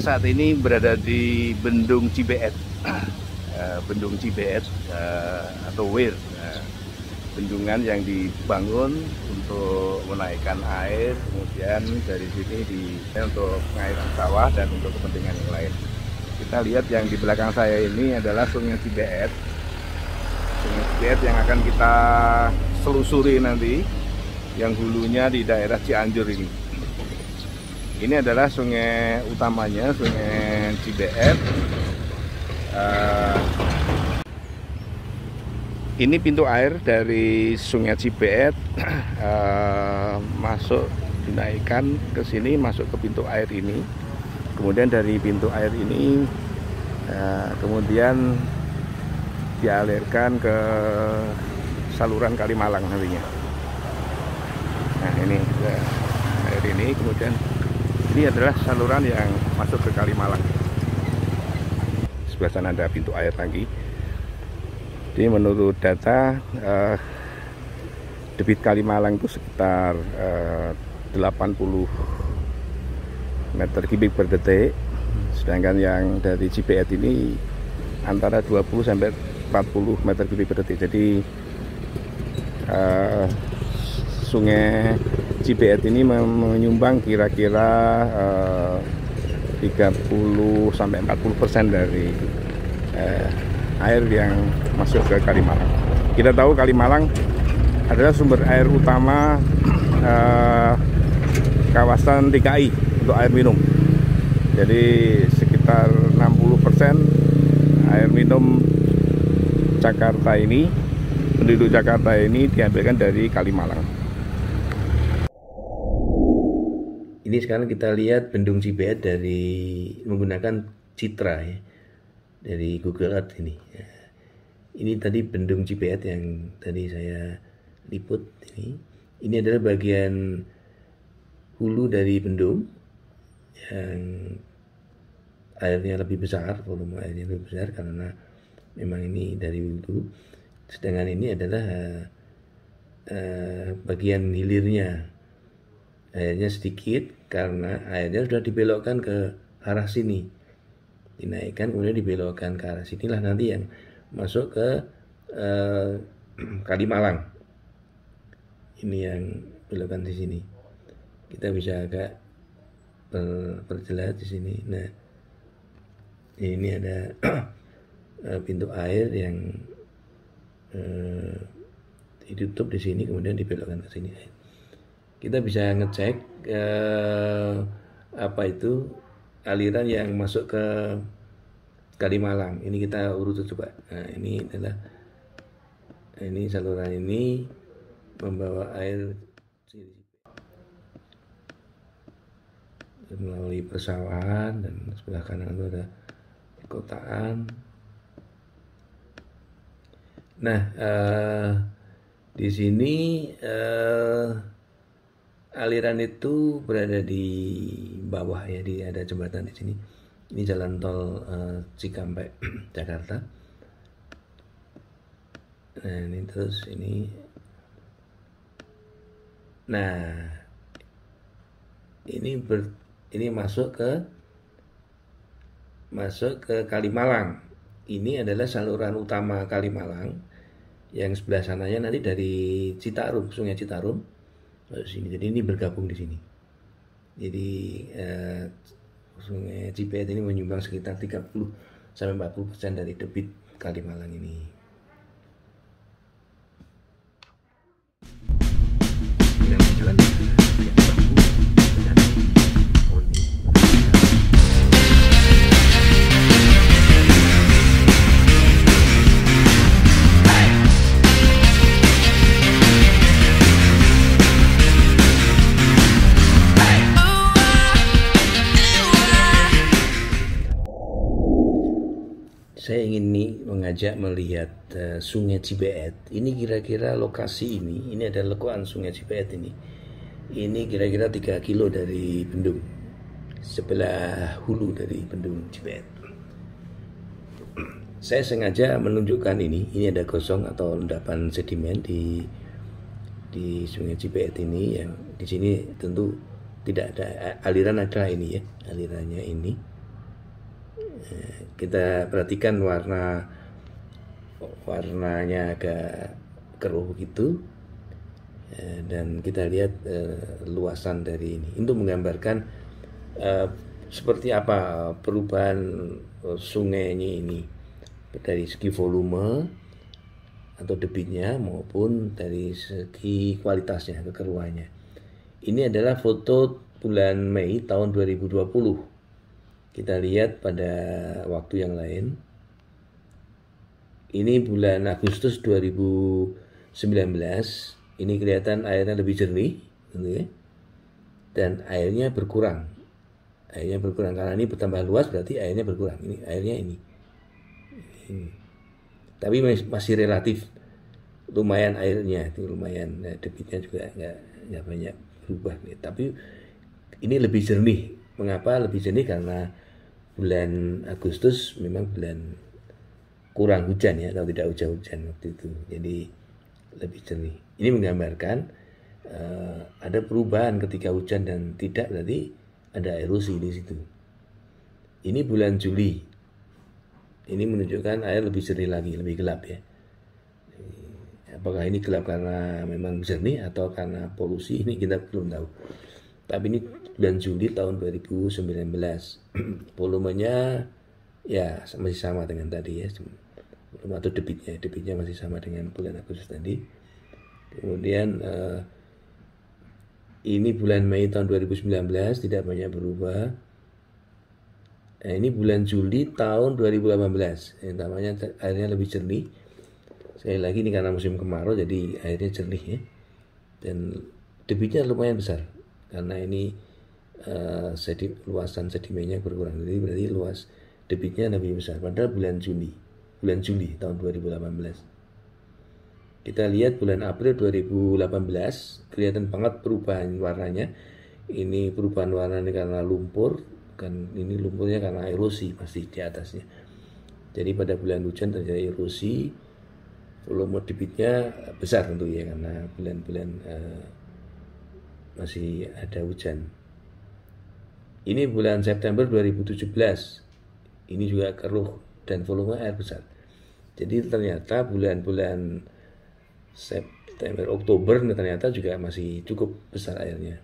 saat ini berada di Bendung Cibeet. Bendung Cibeet atau WIR, bendungan yang dibangun untuk menaikkan air, kemudian dari sini untuk pengairan sawah dan untuk kepentingan yang lain. Kita lihat yang di belakang saya ini adalah Sungai Cibeet. Sungai Cibeet yang akan kita selusuri nanti, yang hulunya di daerah Cianjur ini. Ini adalah sungai utamanya, Sungai Cibeet. Ini pintu air dari Sungai Cibeet, masuk dinaikkan ke sini, masuk ke pintu air ini. Kemudian dari pintu air ini kemudian dialirkan ke saluran Kalimalang nantinya. Nah, ini air ini, kemudian ini adalah saluran yang masuk ke Kalimalang. Sebelah sana ada pintu air lagi. Jadi menurut data debit Kalimalang itu sekitar 80 meter kubik per detik, sedangkan yang dari Cibeet ini antara 20 sampai 40 meter kubik per detik. Jadi Sungai Cibeet ini menyumbang kira-kira 30 sampai 40% dari air yang masuk ke Kalimalang. Kita tahu Kalimalang adalah sumber air utama kawasan DKI untuk air minum. Jadi sekitar 60% air minum Jakarta ini, penduduk Jakarta ini diambilkan dari Kalimalang. Ini sekarang kita lihat Bendung Cibeet dari menggunakan citra ya, dari Google Earth ini. Ini tadi Bendung Cibeet yang tadi saya liput ini. Ini adalah bagian hulu dari bendung yang airnya lebih besar, volume airnya lebih besar karena memang ini dari hulu. Sedangkan ini adalah bagian hilirnya. Airnya sedikit karena airnya sudah dibelokkan ke arah sini, dinaikkan kemudian dibelokkan ke arah sinilah nanti yang masuk ke Kalimalang. Ini yang belokan di sini. Kita bisa agak perjelas di sini. Nah, ini ada pintu air yang ditutup di sini kemudian dibelokkan ke sini. Kita bisa ngecek apa itu aliran yang masuk ke Kalimalang. Ini kita urut coba. Nah, ini adalah saluran ini membawa air melalui persawahan dan sebelah kanan itu ada perkotaan. Nah, di sini aliran itu berada di bawah ya, ada jembatan di sini. Ini jalan tol Cikampek Jakarta. Nah, ini terus ini. Nah, ini masuk ke Kalimalang. Ini adalah saluran utama Kalimalang. Yang sebelah sananya nanti dari Citarum, Sungai Citarum. Sini. Jadi ini bergabung di sini. Jadi Sungai Cibeet ini menyumbang sekitar 30 sampai 40% dari debit Kalimalang ini. Saya ingin mengajak melihat Sungai Cibeet. Ini kira-kira lokasi ini ada lekuan Sungai Cibeet ini. Ini kira-kira 3 kilo dari bendung, sebelah hulu dari Bendung Cibeet. Saya sengaja menunjukkan ini ada gosong atau endapan sedimen di Sungai Cibeet ini, yang di sini tentu tidak ada aliran, ada ini ya, alirannya ini. Kita perhatikan warnanya agak keruh gitu, dan kita lihat luasan dari ini untuk menggambarkan seperti apa perubahan sungainya ini dari segi volume atau debitnya maupun dari segi kualitasnya, kekeruhannya. Ini adalah foto bulan Mei tahun 2020. Kita lihat pada waktu yang lain. Ini bulan Agustus 2019. Ini kelihatan airnya lebih jernih, gitu ya. Dan airnya berkurang. Airnya berkurang karena ini bertambah luas, berarti airnya berkurang. Ini airnya ini. Tapi masih relatif lumayan airnya, itu lumayan, debitnya juga nggak banyak berubah. Tapi ini lebih jernih. Mengapa lebih jernih? Karena bulan Agustus memang bulan kurang hujan ya, atau tidak hujan waktu itu, jadi lebih jernih. Ini menggambarkan ada perubahan ketika hujan dan tidak, berarti ada erosi di situ. Ini bulan Juli. Ini menunjukkan air lebih jernih lagi, lebih gelap ya. Apakah ini gelap karena memang jernih atau karena polusi, ini kita belum tahu. Tapi ini bulan Juli tahun 2019. Volumenya ya masih sama dengan tadi ya. Atau debitnya masih sama dengan bulan Agustus tadi. Kemudian ini bulan Mei tahun 2019 tidak banyak berubah. Ini bulan Juli tahun 2018, yang namanya airnya lebih jernih. Sekali lagi ini karena musim kemarau jadi airnya jernih ya. Dan debitnya lumayan besar karena ini luasan sedimennya berkurang. Jadi berarti luas debitnya lebih besar. Padahal bulan Juli tahun 2018. Kita lihat bulan April 2018, kelihatan banget perubahan warnanya. Ini perubahan warnanya karena lumpur. Kan ini lumpurnya karena erosi pasti di atasnya. Jadi pada bulan hujan terjadi erosi, volume debitnya besar tentu ya, karena bulan-bulan masih ada hujan. Ini bulan September 2017. Ini juga keruh dan volume air besar. Jadi ternyata bulan-bulan September, Oktober ternyata juga masih cukup besar airnya.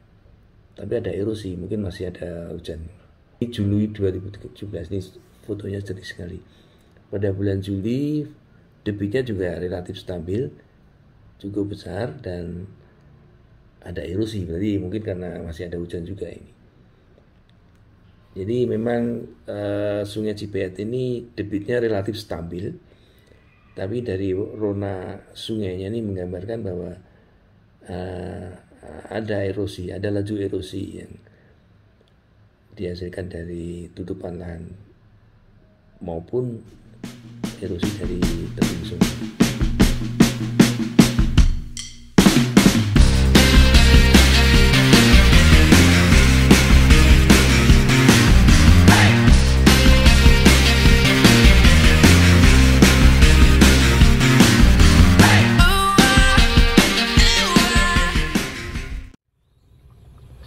Tapi ada erosi, mungkin masih ada hujan. Ini Juli 2017, ini fotonya jernih sekali. Pada bulan Juli debitnya juga relatif stabil, cukup besar dan ada erosi, berarti mungkin karena masih ada hujan juga ini. Jadi memang Sungai Cibeet ini debitnya relatif stabil, tapi dari rona sungainya ini menggambarkan bahwa ada erosi, ada laju erosi yang dihasilkan dari tutupan lahan maupun erosi dari tebing sungai.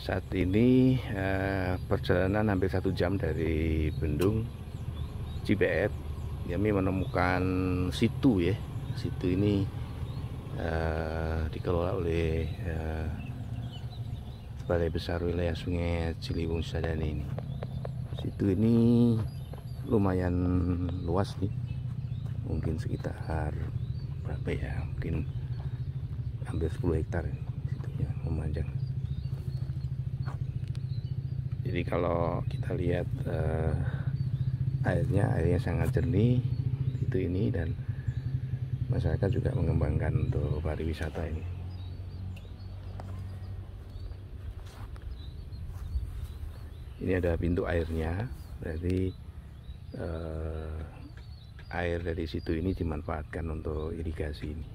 Saat ini perjalanan hampir 1 jam dari Bendung Cibeet. Kami menemukan situ ya. Situ ini dikelola oleh Balai Besar Wilayah Sungai Ciliwung Cisadane ini. Situ ini lumayan luas nih. Mungkin sekitar berapa ya? Mungkin hampir 10 hektar ini. Situnya memanjang. Jadi kalau kita lihat airnya sangat jernih itu ini, dan masyarakat juga mengembangkan untuk pariwisata ini. Ini ada pintu airnya, berarti air dari situ ini dimanfaatkan untuk irigasi ini.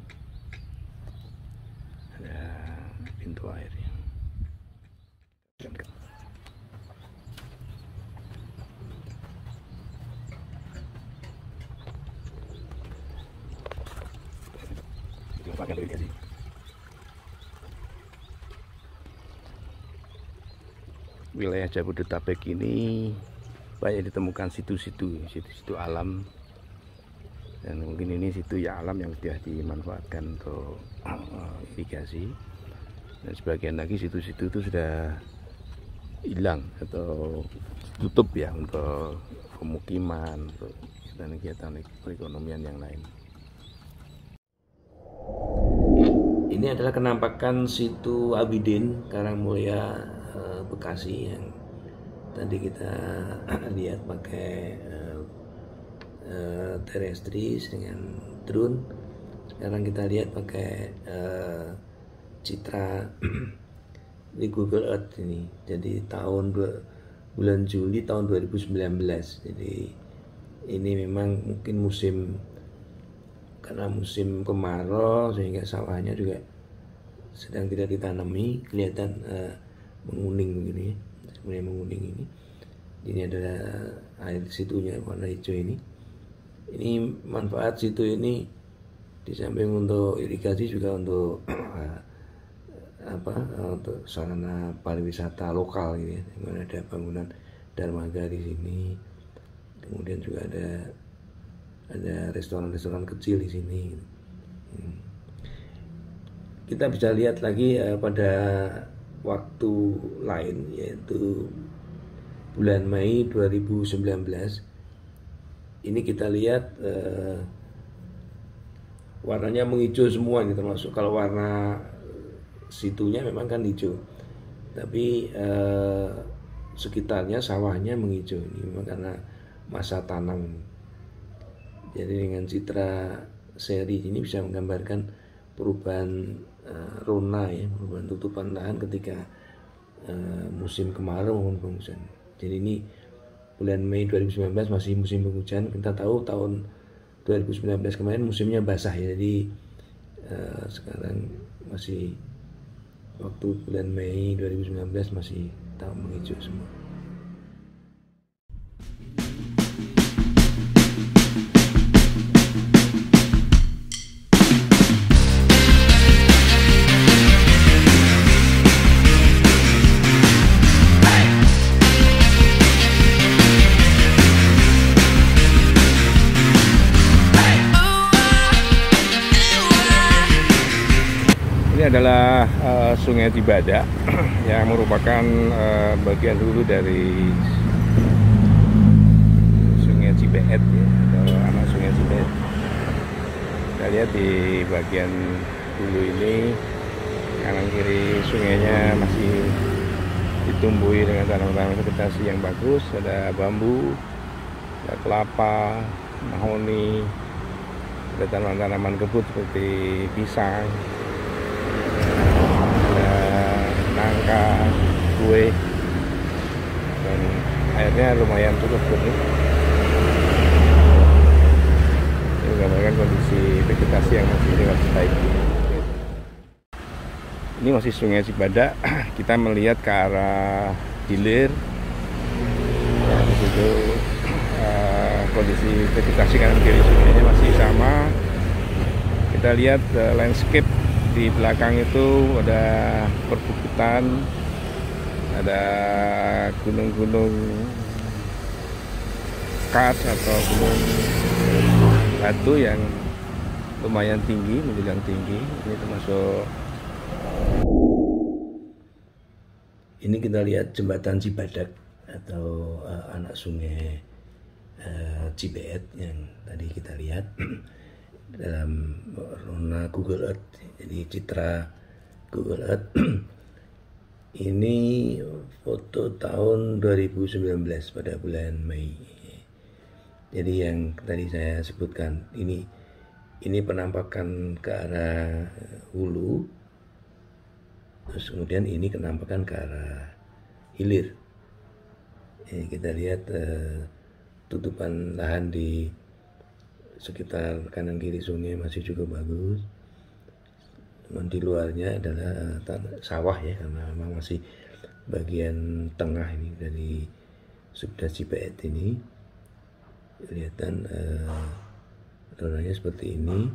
Ada pintu airnya. Wilayah Jabodetabek ini banyak ditemukan situ-situ alam, dan mungkin ini situ ya alam yang sudah dimanfaatkan untuk irigasi, dan sebagian lagi situ-situ itu sudah hilang atau tutup ya untuk pemukiman, untuk kegiatan perekonomian yang lain. Ini adalah kenampakan situ Abidin Karangmulia Bekasi yang tadi kita lihat pakai terrestris dengan drone. Sekarang kita lihat pakai citra di Google Earth ini. Jadi bulan Juli tahun 2019. Jadi ini memang mungkin karena musim kemarau sehingga sawahnya juga sedang tidak ditanami, kelihatan menguning begini, mulai menguning ini. Ini adalah air situnya warna hijau ini. Ini manfaat situ ini di samping untuk irigasi juga untuk untuk sarana pariwisata lokal gitu ya. Dimana ada bangunan dermaga di sini, kemudian juga ada restoran-restoran kecil di sini. Kita bisa lihat lagi pada waktu lain, yaitu bulan Mei 2019. Ini kita lihat warnanya menghijau semua, gitu, termasuk kalau warna situnya memang kan hijau, tapi sekitarnya sawahnya menghijau. Ini memang karena masa tanam. Jadi dengan citra seri ini bisa menggambarkan perubahan rona ya, perubahan tutupan lahan ketika musim kemarau maupun penghujan. Jadi ini bulan Mei 2019 masih musim penghujan. Kita tahu tahun 2019 kemarin musimnya basah ya. Jadi sekarang masih waktu bulan Mei 2019 masih tahun menghijau semua. Ini adalah Sungai Cibadak yang merupakan bagian hulu dari Sungai Cibeet ya, atau anak Sungai Cibeet. Kita lihat di bagian hulu ini, kanan kiri sungainya masih ditumbuhi dengan tanaman-tanaman vegetasi yang bagus. Ada bambu, ada kelapa, mahoni, ada tanaman-tanaman kebun seperti pisang, nangka, kue, dan airnya lumayan cukup jernih. Ini menggambarkan kondisi vegetasi yang masih relatif baik. Ini masih Sungai Cibadak. Kita melihat ke arah hilir. Ya, di situ kondisi vegetasi kanan kiri sungainya masih sama. Kita lihat landscape di belakang itu, ada perbukitan, ada gunung-gunung kas atau gunung batu yang lumayan tinggi, menjulang tinggi. Ini termasuk, ini kita lihat jembatan Cibadak atau anak sungai Cibeet yang tadi kita lihat dalam rona Google Earth. Jadi citra Google Earth ini foto tahun 2019 pada bulan Mei. Jadi yang tadi saya sebutkan ini penampakan ke arah hulu, terus kemudian ini penampakan ke arah hilir. Ini kita lihat tutupan lahan di sekitar kanan kiri sungai masih cukup bagus. Cuman di luarnya adalah sawah ya, karena memang masih bagian tengah ini dari Subda Cibeet ini. Kelihatan ronanya seperti ini.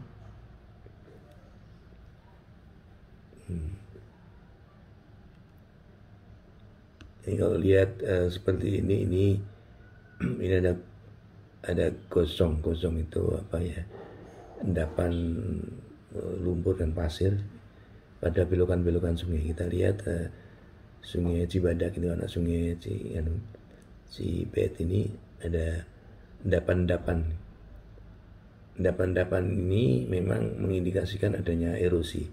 Ini kalau lihat seperti ini ini ada gosong itu apa ya, endapan lumpur dan pasir pada belokan-belokan sungai. Kita lihat sungai Cibadak itu, anak sungai Cibeet ini ada endapan-endapan. Endapan-endapan ini memang mengindikasikan adanya erosi.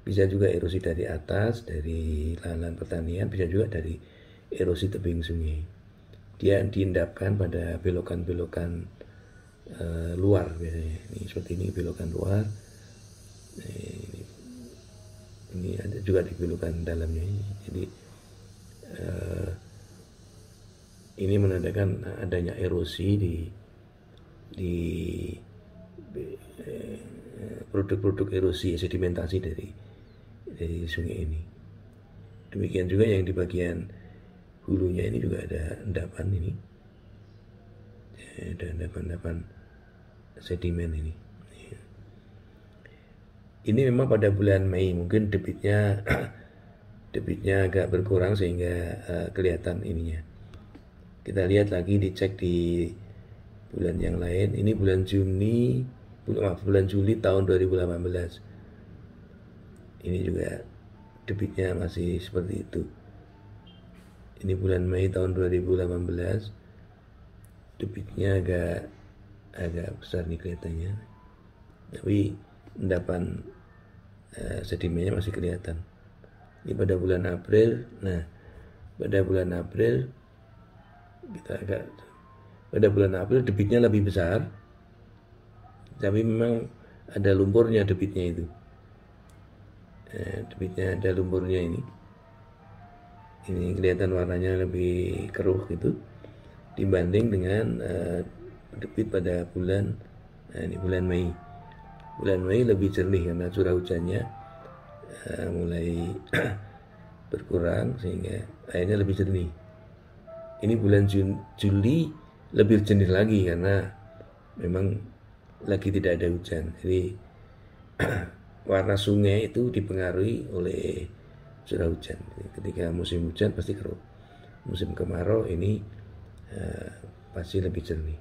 Bisa juga erosi dari atas, dari lahan pertanian, bisa juga dari erosi tebing sungai. Dia diendapkan pada belokan-belokan luar biasanya. Ini seperti ini belokan luar. Ini ada juga di belokan dalamnya. Jadi ini menandakan adanya erosi di produk-produk erosi, sedimentasi dari sungai ini. Demikian juga yang di bagian hulunya ini juga ada endapan ini, ada endapan sedimen ini. Ini memang pada bulan Mei mungkin debitnya agak berkurang sehingga kelihatan ininya. Kita lihat lagi, dicek di bulan yang lain. Ini bulan Juli tahun 2018. Ini juga debitnya masih seperti itu. Ini bulan Mei tahun 2018. Debitnya agak besar nih kelihatannya. Tapi endapan sedimennya masih kelihatan. Ini pada bulan April. Nah, pada bulan April pada bulan April debitnya lebih besar, tapi memang ada lumpurnya debitnya itu. Debitnya ada lumpurnya ini. Ini kelihatan warnanya lebih keruh gitu dibanding dengan debit pada bulan Mei. Bulan Mei lebih jernih karena curah hujannya mulai berkurang sehingga airnya lebih jernih. Ini bulan Juli lebih jernih lagi karena memang lagi tidak ada hujan. Jadi warna sungai itu dipengaruhi oleh curah hujan. Ketika musim hujan pasti keruh. Musim kemarau ini pasti lebih jernih.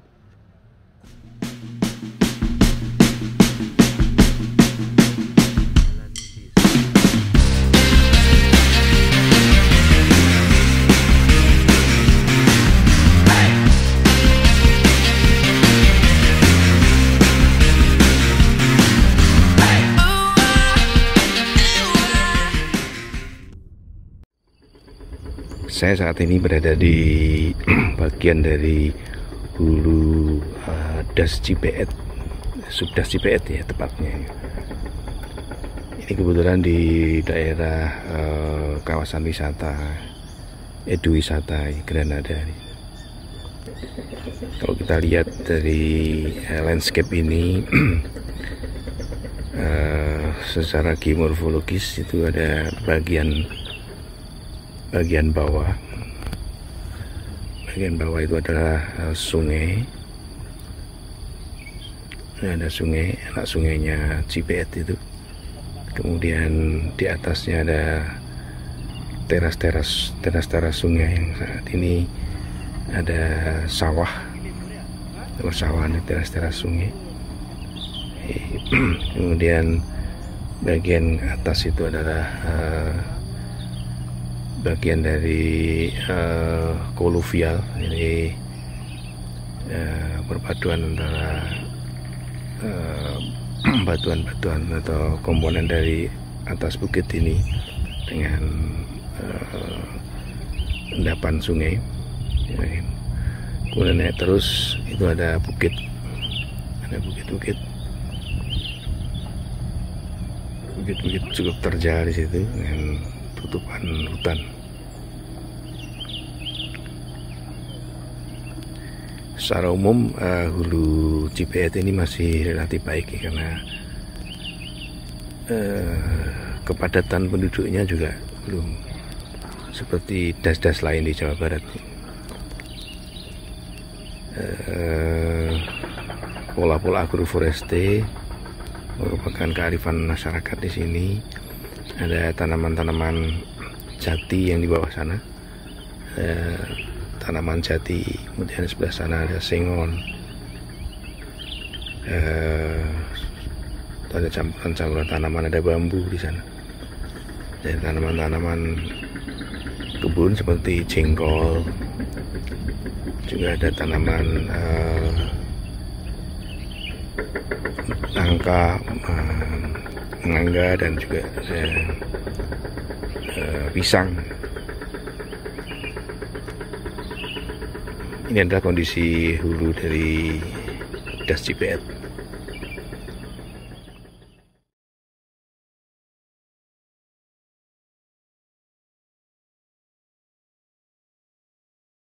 Saya saat ini berada di bagian dari hulu Das Cibeet, Subdas Cibeet ya tepatnya. Ini kebetulan di daerah kawasan wisata Edu Wisata Granada. Kalau kita lihat dari landscape ini secara geomorfologis itu ada bagian bawah itu adalah sungai. Ada sungai, anak sungainya Cibeet itu. Kemudian di atasnya ada teras sungai yang saat ini ada sawah di teras sungai. Kemudian bagian atas itu adalah bagian dari koluvial, jadi perpaduan antara batuan-batuan atau komponen dari atas bukit ini dengan endapan sungai. Kemudian naik terus itu ada bukit cukup terjal di situ dengan tutupan hutan. Secara umum hulu Cibeet ini masih relatif baik ya, karena kepadatan penduduknya juga belum seperti das-das lain di Jawa Barat. Pola-pola agroforeste merupakan kearifan masyarakat di sini. Ada tanaman-tanaman jati yang di bawah sana, tanaman jati, kemudian di sebelah sana ada sengon, ada campuran tanaman, ada bambu di sana, dan tanaman-tanaman kebun seperti jengkol, juga ada tanaman nangka, mangga, dan juga pisang. Ini adalah kondisi hulu dari Das Cibet.